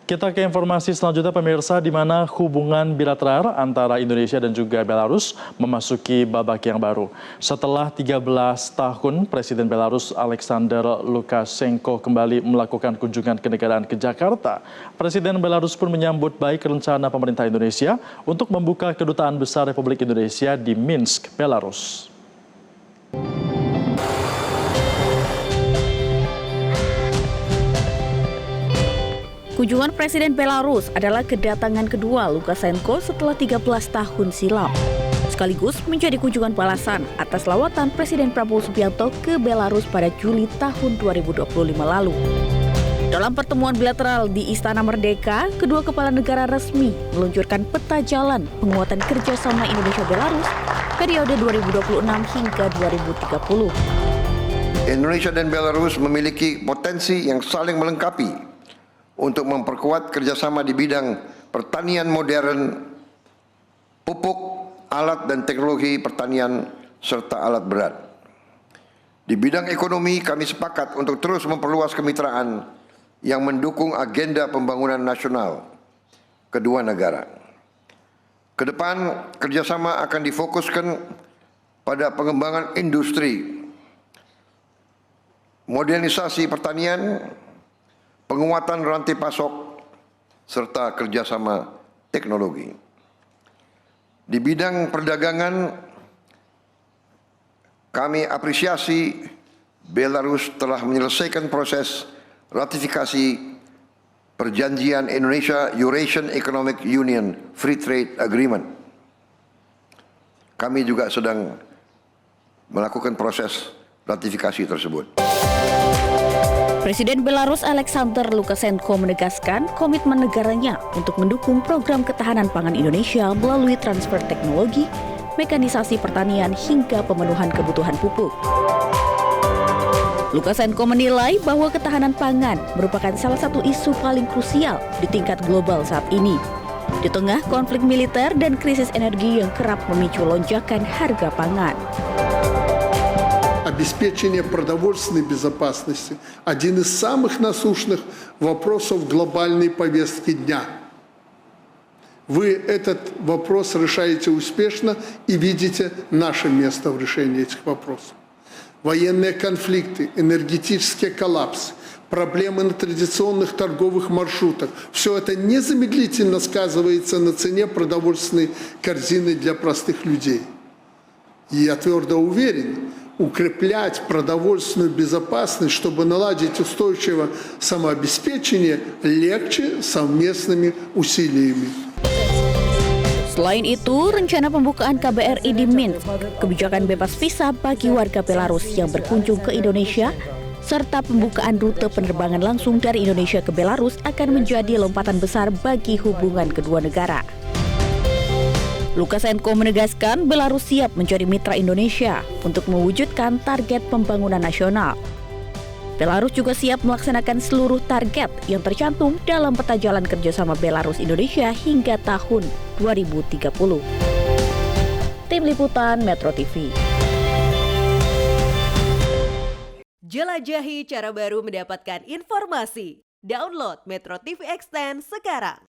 Kita ke informasi selanjutnya pemirsa, di mana hubungan bilateral antara Indonesia dan juga Belarus memasuki babak yang baru. Setelah 13 tahun, Presiden Belarus Alexander Lukashenko kembali melakukan kunjungan kenegaraan ke Jakarta. Presiden Belarus pun menyambut baik rencana pemerintah Indonesia untuk membuka kedutaan besar Republik Indonesia di Minsk, Belarus. Kunjungan Presiden Belarus adalah kedatangan kedua Lukashenko setelah 13 tahun silam. Sekaligus menjadi kunjungan balasan atas lawatan Presiden Prabowo Subianto ke Belarus pada Juli tahun 2025 lalu. Dalam pertemuan bilateral di Istana Merdeka, kedua kepala negara resmi meluncurkan peta jalan penguatan kerjasama Indonesia-Belarus periode 2026 hingga 2030. Indonesia dan Belarus memiliki potensi yang saling melengkapi untuk memperkuat kerjasama di bidang pertanian modern, pupuk, alat dan teknologi pertanian, serta alat berat. Di bidang ekonomi, kami sepakat untuk terus memperluas kemitraan yang mendukung agenda pembangunan nasional kedua negara. Kedepan, kerjasama akan difokuskan pada pengembangan industri, modernisasi pertanian, penguatan rantai pasok, serta kerjasama teknologi. Di bidang perdagangan, kami apresiasi Belarus telah menyelesaikan proses ratifikasi Perjanjian Indonesia-Eurasian Economic Union Free Trade Agreement. Kami juga sedang melakukan proses ratifikasi tersebut. Presiden Belarus Alexander Lukashenko menegaskan komitmen negaranya untuk mendukung program ketahanan pangan Indonesia melalui transfer teknologi, mekanisasi pertanian hingga pemenuhan kebutuhan pupuk. Lukashenko menilai bahwa ketahanan pangan merupakan salah satu isu paling krusial di tingkat global saat ini, di tengah konflik militer dan krisis energi yang kerap memicu lonjakan harga pangan. Обеспечение продовольственной безопасности – один из самых насущных вопросов глобальной повестки дня. Вы этот вопрос решаете успешно и видите наше место в решении этих вопросов. Военные конфликты, энергетический коллапс, проблемы на традиционных торговых маршрутах – все это незамедлительно сказывается на цене продовольственной корзины для простых людей. И я твердо уверен, укреплять продовольственную безопасность, чтобы наладить устойчивое самообеспечение, легче совместными усилиями. Selain itu, rencana pembukaan KBRI di Minsk, kebijakan bebas visa bagi warga Belarus yang berkunjung ke Indonesia, serta pembukaan rute penerbangan langsung dari Indonesia ke Belarus akan menjadi lompatan besar bagi hubungan kedua negara. Lukashenko menegaskan Belarus siap menjadi mitra Indonesia untuk mewujudkan target pembangunan nasional. Belarus juga siap melaksanakan seluruh target yang tercantum dalam peta jalan kerjasama Belarus-Indonesia hingga tahun 2030. Tim Liputan Metro TV. Jelajahi cara baru mendapatkan informasi. Download Metro TV Extend sekarang.